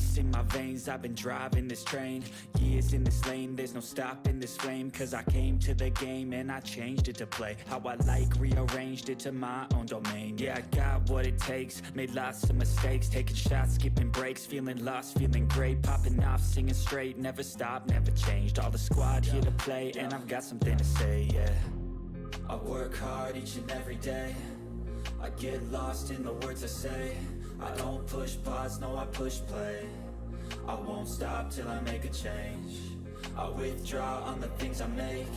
Ice in my veins, I've been driving this train. Years in this lane, there's no stopping this flame. Cause I came to the game and I changed it to play how I like, rearranged it to my own domain. Yeah, I got what it takes, made lots of mistakes, taking shots, skipping breaks, feeling lost, feeling great, popping off, singing straight, never stopped, never changed. All the squad here to play, and I've got something to say, yeah. I work hard each and every day, I get lost in the words I say. I don't push pause, no I push play. I won't stop till I make a change. I withdraw on the things I make.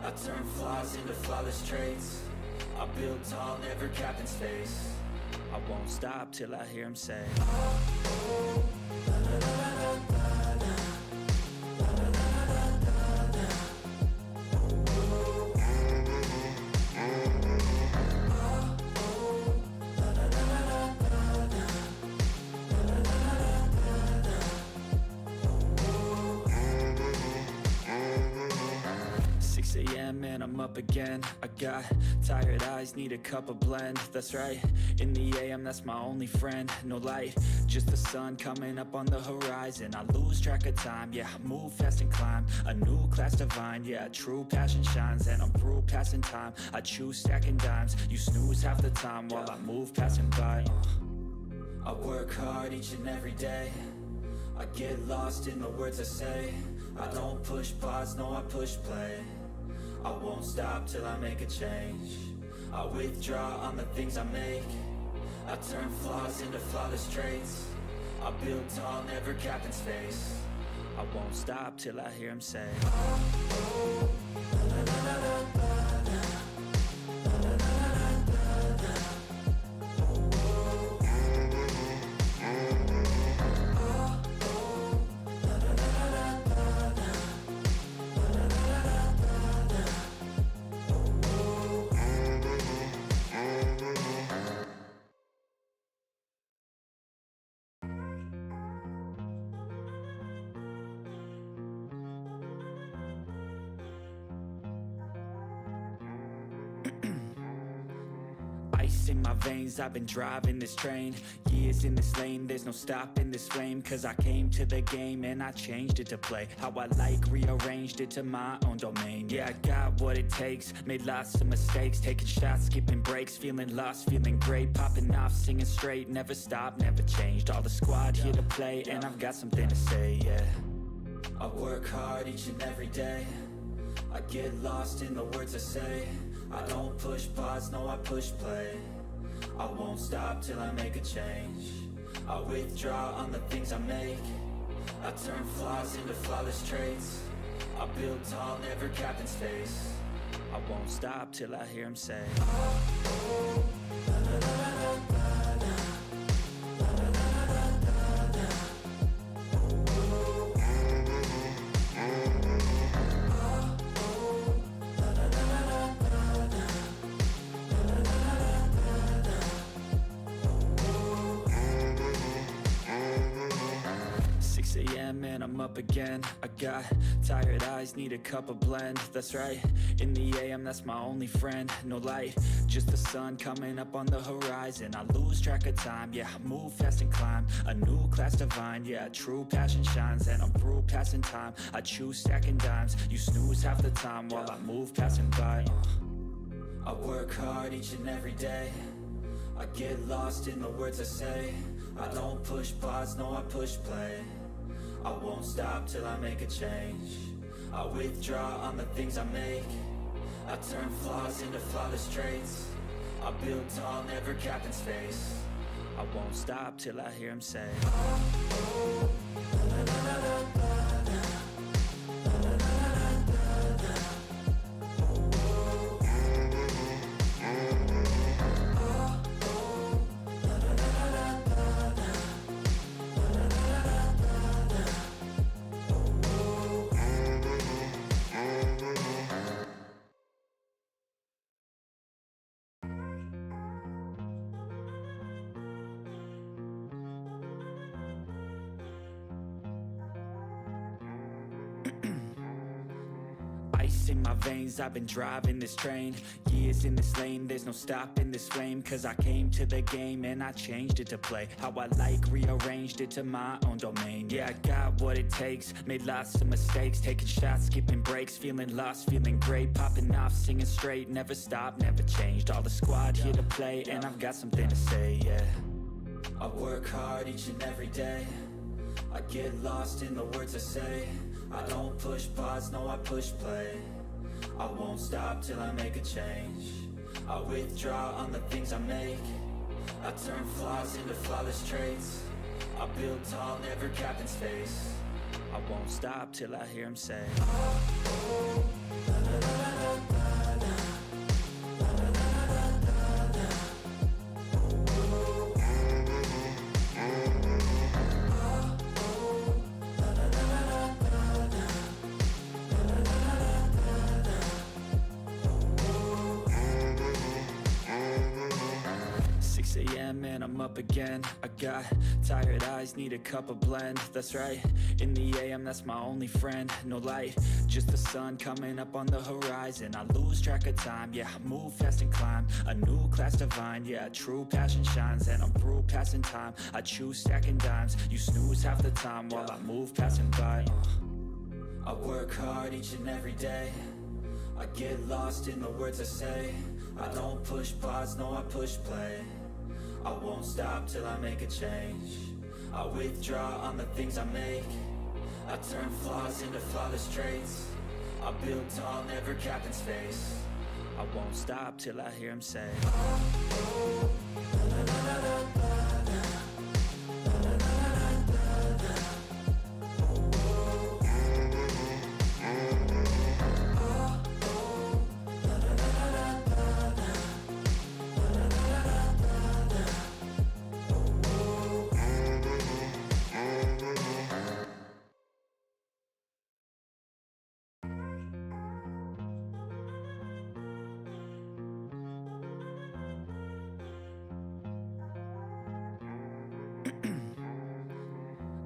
I turn flaws into flawless traits. I build tall, never capped in space. I won't stop till I hear him say, oh, la, la, la, la, la, la. And I'm up again. I got tired eyes, need a cup of blend. That's right, in the AM, that's my only friend. No light, just the sun coming up on the horizon. I lose track of time, yeah, I move fast and climb a new class divine, yeah, true passion shines. And I'm through passing time, I choose stacking dimes. You snooze half the time while I move passing by. I work hard each and every day, I get lost in the words I say. I don't push pause, no I push play. I won't stop till I make a change. I withdraw on the things I make. I turn flaws into flawless traits. I build tall, never capped in space. I won't stop till I hear him say, oh, oh, la, la, la, la, la, la. In my veins, I've been driving this train. Years in this lane, there's no stopping this flame. Cause I came to the game and I changed it to play how I like, rearranged it to my own domain. Yeah, I got what it takes, made lots of mistakes, taking shots, skipping breaks, feeling lost, feeling great, popping off, singing straight, never stopped, never changed. All the squad here to play, and I've got something to say, yeah. I work hard each and every day, I get lost in the words I say. I don't push pause, no I push play. I won't stop till I make a change. I withdraw on the things I make. I turn flaws into flawless traits. I build tall, never capped in space. I won't stop till I hear him say, oh, oh, la, la, la, la, la, la. And I'm up again. I got tired eyes, need a cup of blend. That's right, in the AM, that's my only friend. No light, just the sun coming up on the horizon. I lose track of time, yeah, I move fast and climb a new class divine, yeah, true passion shines. And I'm through passing time, I choose stacking dimes. You snooze half the time while I move passing by. I work hard each and every day, I get lost in the words I say. I don't push pause, no I push play. I won't stop till I make a change. I withdraw on the things I make. I turn flaws into flawless traits. I build tall, never capped in space. I won't stop till I hear him say, oh, oh, la, la, la, la, la, la. Ice in my veins, I've been driving this train. Years in this lane, there's no stopping this flame. Cause I came to the game and I changed it to play how I like, rearranged it to my own domain. Yeah, I got what it takes, made lots of mistakes, taking shots, skipping breaks, feeling lost, feeling great, popping off, singing straight, never stopped, never changed. All the squad here to play, and I've got something to say, yeah. I work hard each and every day, I get lost in the words I say. I don't push pause, no I push play. I won't stop till I make a change. I withdraw on the things I make. I turn flaws into flawless traits. I build tall, never cap in space. I won't stop till I hear him say, oh, oh, la, la, la, la, la, la. And I'm up again. I got tired eyes, need a cup of blend. That's right, in the AM, that's my only friend. No light, just the sun coming up on the horizon. I lose track of time, yeah, I move fast and climb a new class divine, yeah, true passion shines. And I'm through passing time, I choose stacking dimes. You snooze half the time while I move passing by. I work hard each and every day, I get lost in the words I say. I don't push pause, no I push play. I won't stop till I make a change. I withdraw on the things I make. I turn flaws into flawless traits. I build tall, never cap in space. I won't stop till I hear him say, oh, oh, la, la, la, la, la, la.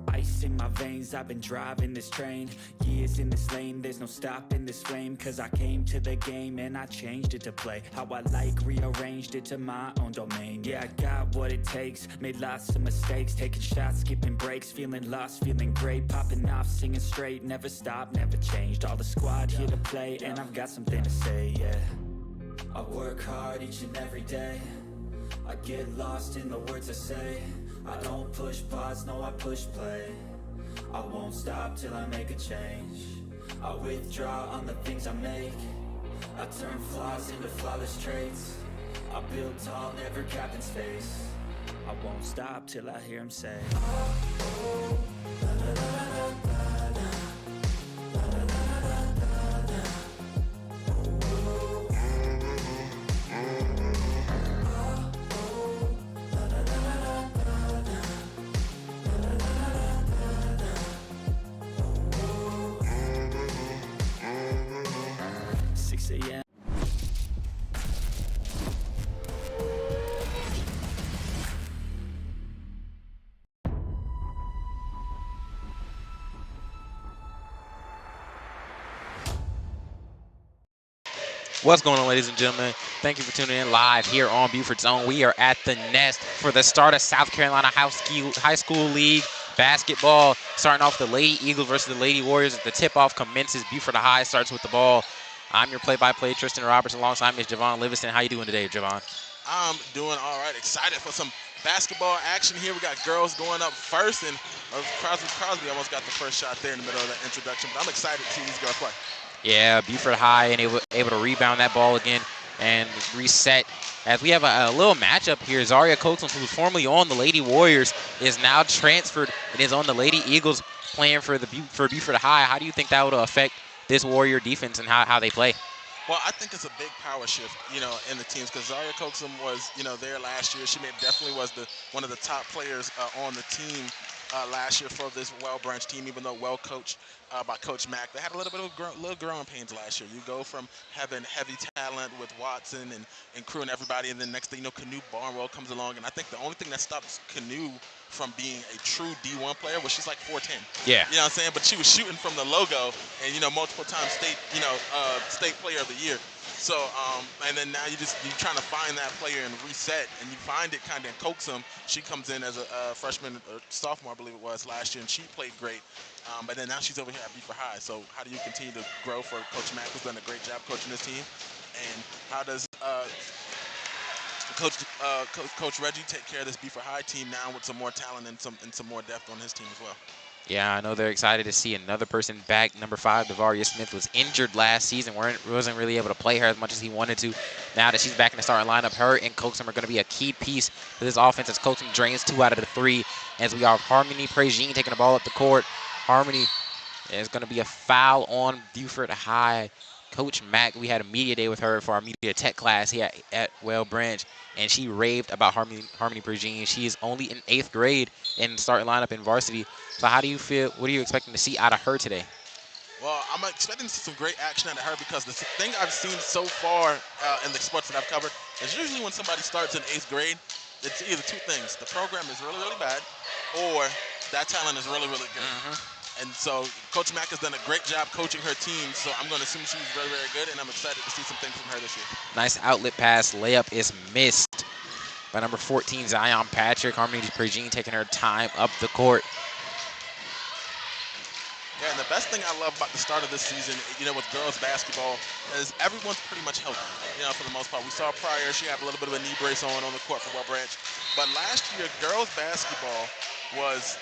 Ice in my veins, I've been driving this train. Years in this lane, there's no stopping this flame. Cause I came to the game and I changed it to play how I like, rearranged it to my own domain. Yeah, I got what it takes, made lots of mistakes, taking shots, skipping breaks, feeling lost, feeling great, popping off, singing straight, never stopped, never changed. All the squad here to play, and I've got something to say, yeah. I work hard each and every day, I get lost in the words I say. I don't push pause, no I push play. I won't stop till I make a change. I withdraw on the things I make. I turn flaws into flawless traits. I build tall, never cap in space. I won't stop till I hear him say, oh, oh, la, la, la, la, la, la. What's going on, ladies and gentlemen? Thank you for tuning in live here on Beaufort's Own. We are at the Nest for the start of South Carolina High School League basketball. Starting off the Lady Eagles versus the Lady Warriors. The tip-off commences. Beaufort High starts with the ball. I'm your play-by-play, Tristan Roberts, alongside Ms. Javon Livingston. How you doing today, Javon? I'm doing all right. Excited for some basketball action here. We got girls going up first, and Crosby almost got the first shot there in the middle of the introduction. But I'm excited to see these girls play. Yeah, Beaufort High and able to rebound that ball again and reset. As we have a little matchup here, Zaria Coates, who was formerly on the Lady Warriors, is now transferred and is on the Lady Eagles playing for Beaufort High. How do you think that would affect this Warrior defense and how they play? Well, I think it's a big power shift, in the teams, because Zaria Coaxum was, there last year. She definitely was one of the top players on the team last year for this Well Branch team, even though well coached by Coach Mack. They had a little bit of little growing pains last year. You go from having heavy talent with Watson and Crew and everybody, and then next thing you know, Canoe Barnwell comes along. And I think the only thing that stops Canoe from being a true D1 player was she's like 4'10". Yeah. You know what I'm saying? But she was shooting from the logo and, multiple times state player of the year. So, and then now you're trying to find that player and reset, and you find it kind of in coax them. She comes in as a freshman or sophomore, I believe it was, last year, and she played great. But then now she's over here at Beaufort High. So how do you continue to grow for Coach Mack, who's done a great job coaching this team? And how does Coach Reggie take care of this Beaufort High team now with some more talent and some more depth on his team as well? Yeah, I know they're excited to see another person back. Number 5, Devaria Smith, was injured last season. Wasn't really able to play her as much as he wanted to. Now that she's back in the starting lineup, her and Coaxum are going to be a key piece to this offense as Coaxum drains 2 out of the 3. As we have Harmony Prejin taking the ball up the court. Harmony is going to be a foul on Beaufort High. Coach Mack, we had a media day with her for our media tech class here at Well Branch, and she raved about Harmony Prejin. She is only in 8th grade and starting lineup in varsity. So how do you feel? What are you expecting to see out of her today? Well, I'm expecting to see some great action out of her because the thing I've seen so far in the sports that I've covered is usually when somebody starts in 8th grade, it's either two things. The program is really, really bad, or that talent is really, really good. And so Coach Mack has done a great job coaching her team, so I'm going to assume she's very, very good, and I'm excited to see some things from her this year. Nice outlet pass. Layup is missed by number 14, Zion Patrick. Harmony Prejin taking her time up the court. Yeah, and the best thing I love about the start of this season, with girls basketball, is everyone's pretty much healthy, for the most part. We saw prior, she had a little bit of a knee brace on the court for Well Branch. But last year, girls basketball was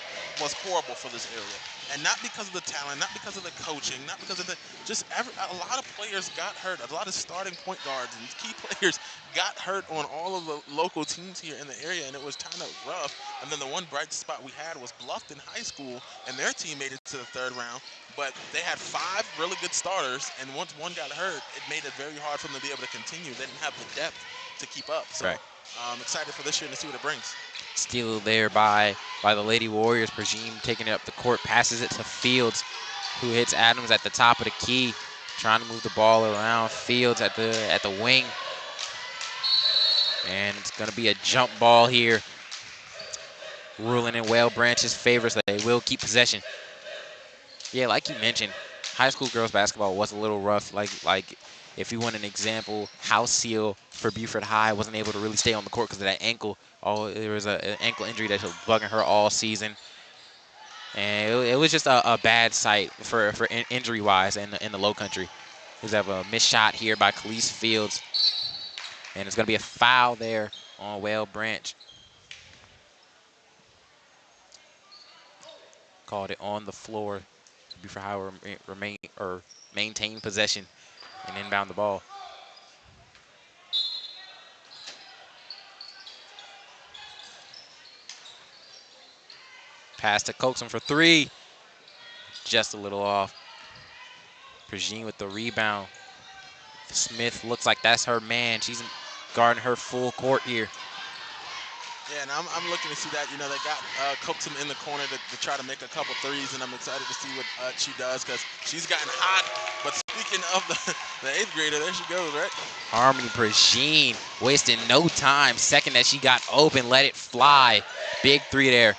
horrible for this area. And not because of the talent, not because of the coaching, not because of a lot of players got hurt. A lot of starting point guards and key players got hurt on all of the local teams here in the area, and it was kind of rough. And then the one bright spot we had was Bluffton High School, and their team made it to the 3rd round. But they had 5 really good starters, and once one got hurt, it made it very hard for them to be able to continue. They didn't have the depth to keep up. So right. I'm excited for this year and to see what it brings. Steal there by the Lady Warriors. Prejin taking it up the court, passes it to Fields, who hits Adams at the top of the key, trying to move the ball around. Fields at the wing, and it's going to be a jump ball here, ruling in Well Branch's favor, so they will keep possession. Yeah, like you mentioned, high school girls basketball was a little rough. Like if you want an example, House Seal for Beaufort High wasn't able to really stay on the court because of that ankle. There was an ankle injury that was bugging her all season. And it was just a bad sight for injury-wise in the low country. We have a missed shot here by Khalees Fields. And it's going to be a foul there on Well Branch. Called it on the floor. Beaufort High will maintain possession and inbound the ball. Pass to Coaxum for 3. Just a little off. Prejin with the rebound. Smith looks like that's her man. She's guarding her full court here. Yeah, and I'm looking to see that. They got Coaxum in the corner to try to make a couple threes, and I'm excited to see what she does because she's gotten hot. But speaking of the 8th grader, there she goes, right? Harmony Prejin wasting no time. Second that she got open, let it fly. Big 3 there.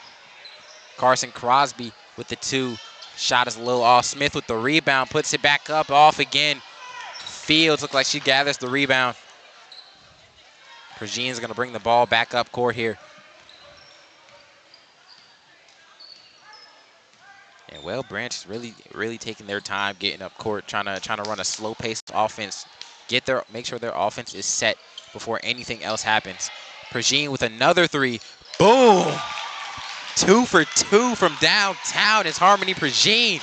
Carson Crosby with the 2. Shot is a little off. Smith with the rebound, puts it back up, off again. Fields look like she gathers the rebound. Prejin's going to bring the ball back up court here. And Well Branch is really taking their time getting up court, trying to run a slow-paced offense, make sure their offense is set before anything else happens. Prejin with another 3. Boom! 2 for 2 from downtown is Harmony Prejin.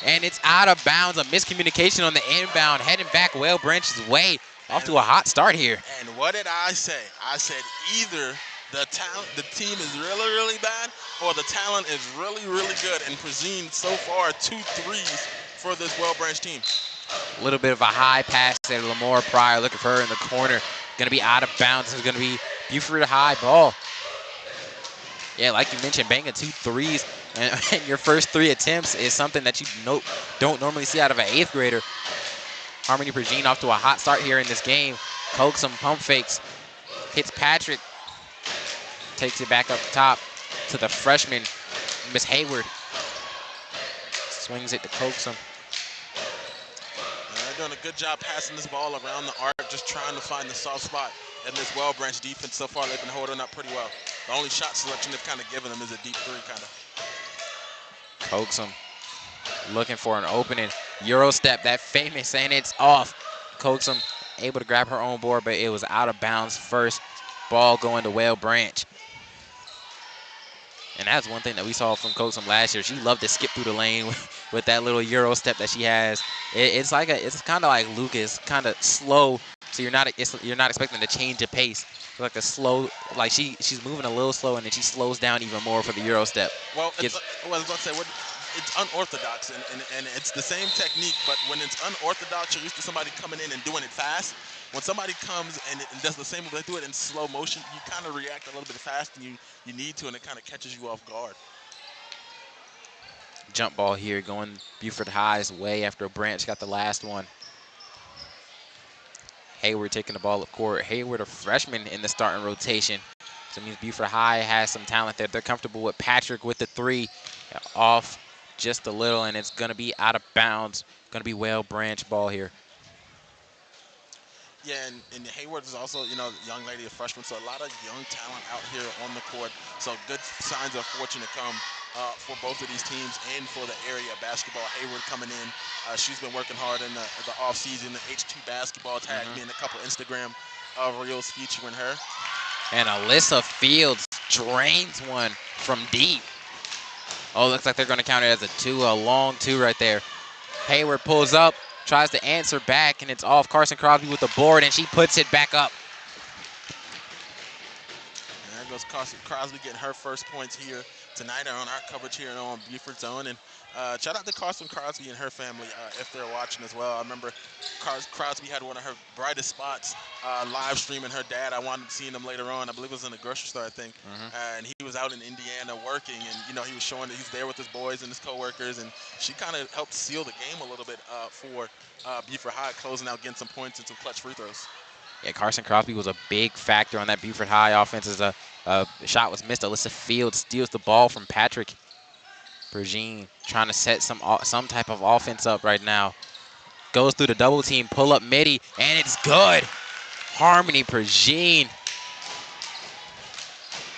And it's out of bounds. A miscommunication on the inbound, heading back Well Branch's way. Off to a hot start here. And what did I say? I said either the team is really, really bad or the talent is really, really good. And Prejin so far 2 threes for this Well Branch team. A little bit of a high pass there to Lamore Pryor. Looking for her in the corner. Going to be out of bounds. This is going to be Beaufort High ball. Yeah, like you mentioned, banging 2 threes and your first 3 attempts is something that you don't normally see out of an 8th grader. Harmony Pergine off to a hot start here in this game. Coax some pump fakes. Hits Patrick. Takes it back up top to the freshman, Miss Hayward. Swings it to Coaxum. They're doing a good job passing this ball around the arc, just trying to find the soft spot. And this well-branched defense so far, they've been holding up pretty well. The only shot selection they've kind of given them is a deep three, kind of. Coaxum looking for an opening. Euro step, that famous, and it's off. Coaxum able to grab her own board, but it was out of bounds first. Ball going to Whale Branch. And that's one thing that we saw from Coaxum last year. She loved to skip through the lane with that little Euro step that she has. It's kind of like Lucas, kind of slow. So you're not expecting to change the pace. It's like a slow, like she's moving a little slow, and then she slows down even more for the Euro step. Well, I was about to say, it's unorthodox, and it's the same technique, but when it's unorthodox, you're used to somebody coming in and doing it fast. When somebody comes and does the same, they do it in slow motion, you kind of react a little bit faster than you need to, and it kind of catches you off guard. Jump ball here going Beaufort High's way after Branch got the last one. Hayward taking the ball up court. Hayward, a freshman in the starting rotation. So it means Beaufort High has some talent there. They're comfortable with Patrick with the 3 off just a little, and it's going to be out of bounds. Going to be Whale Branch ball here. Yeah, and Hayward is also, a young lady, a freshman, so a lot of young talent out here on the court. So good signs of fortune to come for both of these teams and for the area of basketball. Hayward coming in. She's been working hard in the offseason. The H2 basketball tagged me in a couple Instagram reels featuring her. And Alyssa Fields drains one from deep. Oh, looks like they're going to count it as a 2, a long 2 right there. Hayward pulls up, tries to answer back, and it's off. Carson Crosby with the board, and she puts it back up. And there goes Carson Crosby getting her first points here tonight on our coverage here on Beaufort Zone. And shout out to Carson Crosby and her family if they're watching as well. I remember Crosby had one of her brightest spots live streaming her dad. I wound up seeing him later on. I believe it was in the grocery store, I think. And he was out in Indiana working, and he was showing that he's there with his boys and his coworkers. And she kind of helped seal the game a little bit for Beaufort High, closing out, getting some points and some clutch free throws. Yeah, Carson Crosby was a big factor on that Beaufort High offense as a shot was missed. Alyssa Fields steals the ball from Patrick. Pergine trying to set some type of offense up right now. Goes through the double team, pull up midi, and it's good. Harmony Pergine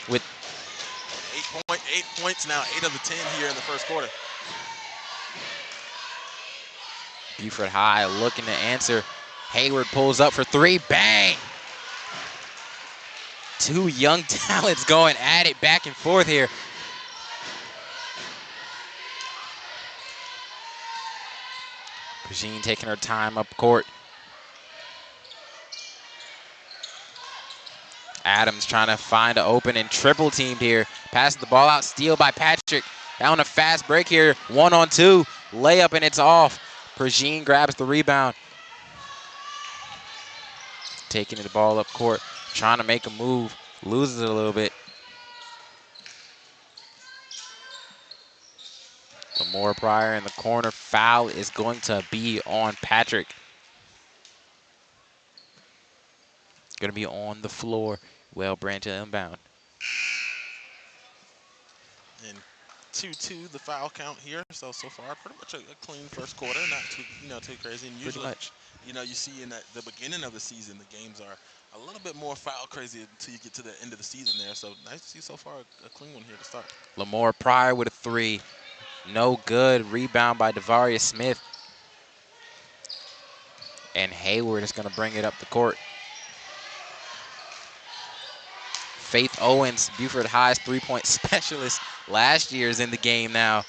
with 8 points now, 8 of the 10 here in the first quarter. Beaufort High looking to answer. Hayward pulls up for 3, bang! 2 young talents going at it back and forth here. Pergine taking her time up court. Adams trying to find an open and triple teamed here. Passes the ball out, steal by Patrick. Down a fast break here, 1-on-2. Layup and it's off. Pergine grabs the rebound. Taking the ball up court, trying to make a move. Loses it a little bit. Lamora Pryor in the corner. Foul is going to be on Patrick. Going to be on the floor. Well, Branch inbound. And 2-2 the foul count here. So far, pretty much a clean first quarter. Not too crazy. And usually, you see in the beginning of the season, the games are a little bit more foul crazy until you get to the end of the season there. So nice to see so far a clean one here to start. Lamora Pryor with a 3. No good. Rebound by Devaria Smith. And Hayward is going to bring it up the court. Faith Owens, Beaufort High's 3-point specialist last year, is in the game now.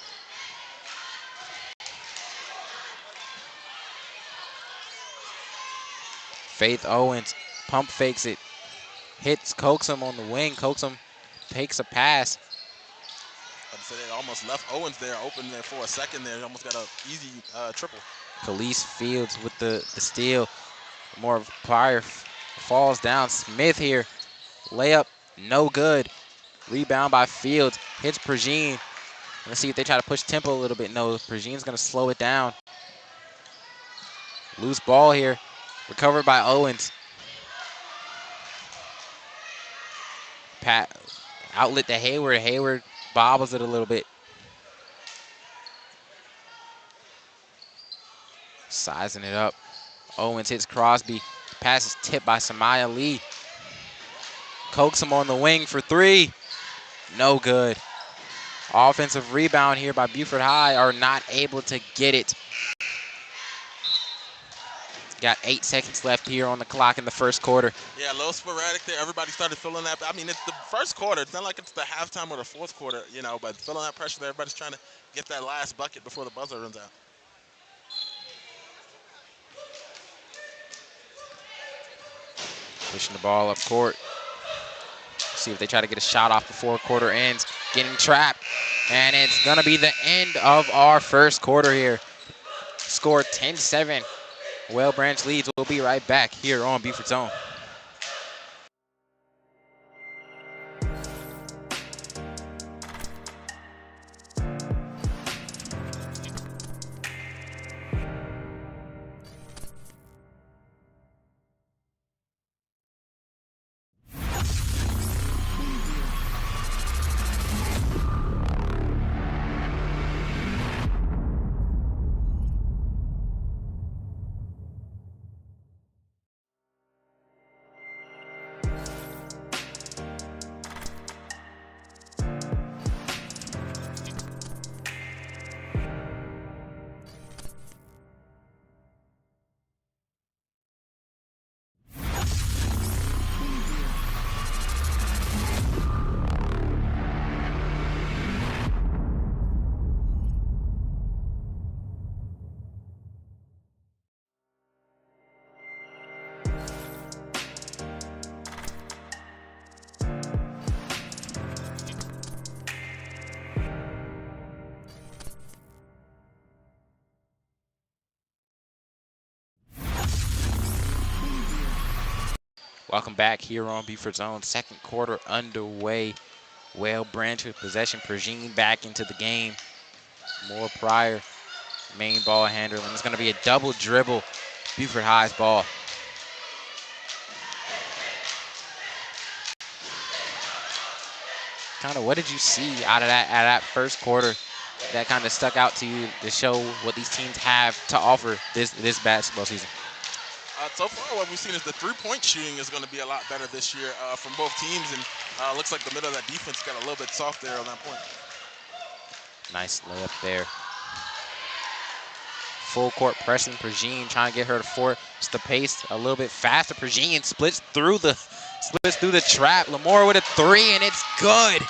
Faith Owens pump fakes it. Hits Coaxum on the wing. Coaxum takes a pass. I'd say they almost left Owens there open there for a second there. Almost got an easy triple. Khalees Fields with the steal. More of Pryor falls down. Smith here. Layup, no good. Rebound by Fields. Hits Pergine. Let's see if they try to push tempo a little bit. No, Pergine's going to slow it down. Loose ball here. Recovered by Owens. Outlet to Hayward. Hayward bobbles it a little bit. Sizing it up. Owens hits Crosby. Pass is tipped by Samaya Lee. Coax him on the wing for three. No good. Offensive rebound here by Beaufort High are not able to get it. Got 8 seconds left here on the clock in the first quarter. Yeah, a little sporadic there. Everybody started feeling that. I mean, it's the first quarter. It's not like it's the halftime or the fourth quarter, you know, but feeling that pressure there. Everybody's trying to get that last bucket before the buzzer runs out. Pushing the ball up court. See if they try to get a shot off before quarter ends. Getting trapped. And it's going to be the end of our first quarter here. Score 10-7. Well Branch leads. We'll be right back here on Beaufort's Own. Welcome back here on Beaufort's Own. Second quarter underway. Well Branch with possession. Pergine back into the game. More Pryor. Main ball handler. And it's going to be a double dribble. Beaufort High's ball. Kind of what did you see out of that first quarter that kind of stuck out to you to show what these teams have to offer this basketball season? So far, what we've seen is the three-point shooting is going to be a lot better this year from both teams, and looks like the middle of that defense got a little bit soft there on that point. Nice layup there. Full court pressing. Pergine trying to get her to force the pace a little bit faster. Pergine splits through the trap. Lamore with a three, and it's good.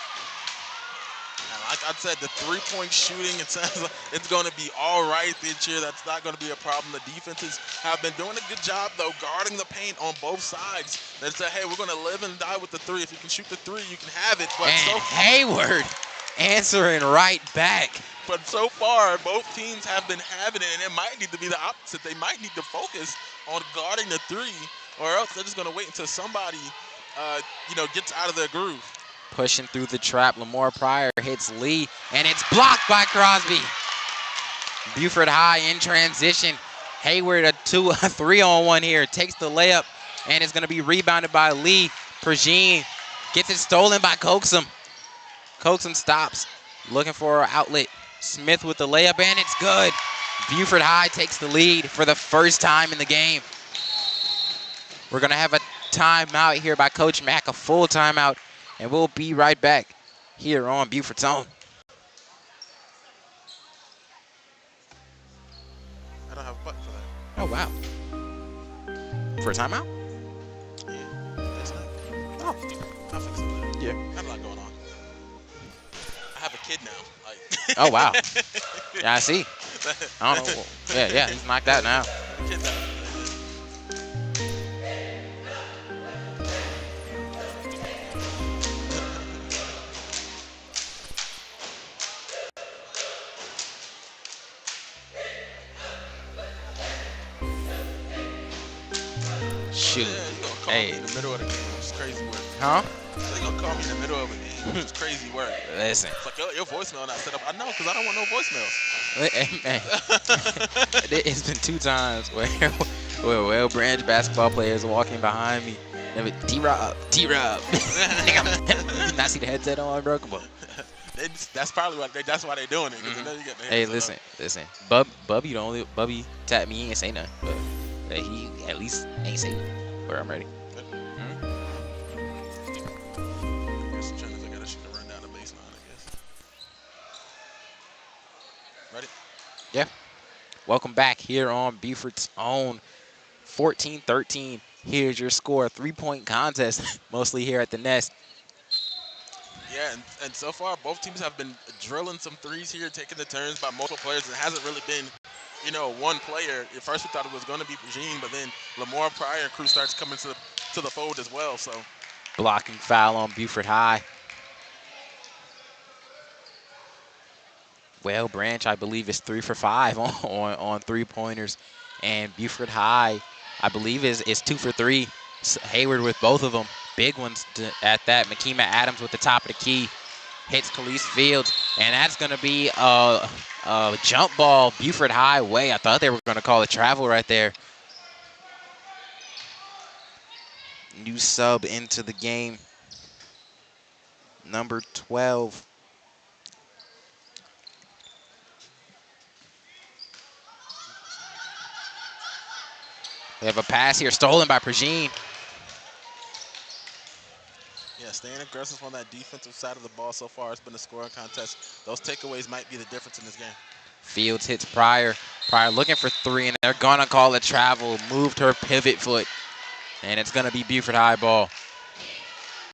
Like I said, the three-point shooting, it sounds like it's going to be all right this year. That's not going to be a problem. The defenses have been doing a good job, though, guarding the paint on both sides. They say, hey, we're going to live and die with the three. If you can shoot the three, you can have it. But and Hayward answering right back. But so far, both teams have been having it, and it might need to be the opposite. They might need to focus on guarding the three, or else they're just going to wait until somebody, gets out of their groove. Pushing through the trap, Lamore Pryor hits Lee, and it's blocked by Crosby. Beaufort High in transition. Hayward a 3-on-1 here, takes the layup, and it's going to be rebounded by Lee. Pergine gets it stolen by Coaxum. Coaxum stops, looking for an outlet. Smith with the layup, and it's good. Beaufort High takes the lead for the first time in the game. We're going to have a timeout here by Coach Mack, a full timeout. And we'll be right back here on Beaufort's Own. I don't have a button for that. Oh, wow. For a timeout? Yeah, that's not. Oh. I'll fix it. Yeah. I have a lot going on. I have a kid now. Oh, wow. Yeah, I see. I don't know. Yeah, he's knocked out now. Kid's out. Shoot. Yeah, he's gonna call Hey. me in the middle of the game, which is crazy work. Huh? They're gonna call me in the middle of a game. which is crazy work. Listen, It's like your voicemail not set up. I know, because I don't want no voicemails. hey, man, it's been 2 times where Well Branch basketball players walking behind me. T-Rob. Nigga, not see the headset on, bro. Come on. That's probably that's why they're doing it. 'Cause they know you get the Hey, headset listen. Bubby, Bubby tapped me. He ain't say nothing, but he at least ain't say where I'm ready. up. I guess I'm trying to figure out to run down the baseline, I guess. Ready? Yeah. Welcome back here on Beaufort's own 14-13. Here's your score. 3-point contest, mostly here at the Nest. Yeah, and so far both teams have been drilling some threes here, taking the turns by multiple players. It hasn't really been, one player. At first we thought it was going to be Eugene, but then Lamar Pryor and crew starts coming to the fold as well. So Blocking foul on Beaufort High. Well, Branch, I believe, is 3 for 5 on 3-pointers. And Beaufort High, I believe, is 2 for 3. Hayward with both of them. Big ones at that. Makima Adams with the top of the key. Hits Khalees Fields. And that's going to be a jump ball Beaufort High way. I thought they were going to call it travel right there. New sub into the game. Number 12. We have a pass here stolen by Progene. yeah, staying aggressive on that defensive side of the ball so far. It's been a scoring contest. Those takeaways might be the difference in this game. Fields hits Pryor. Pryor looking for 3, and they're going to call it travel. Moved her pivot foot, and it's going to be Beaufort High ball.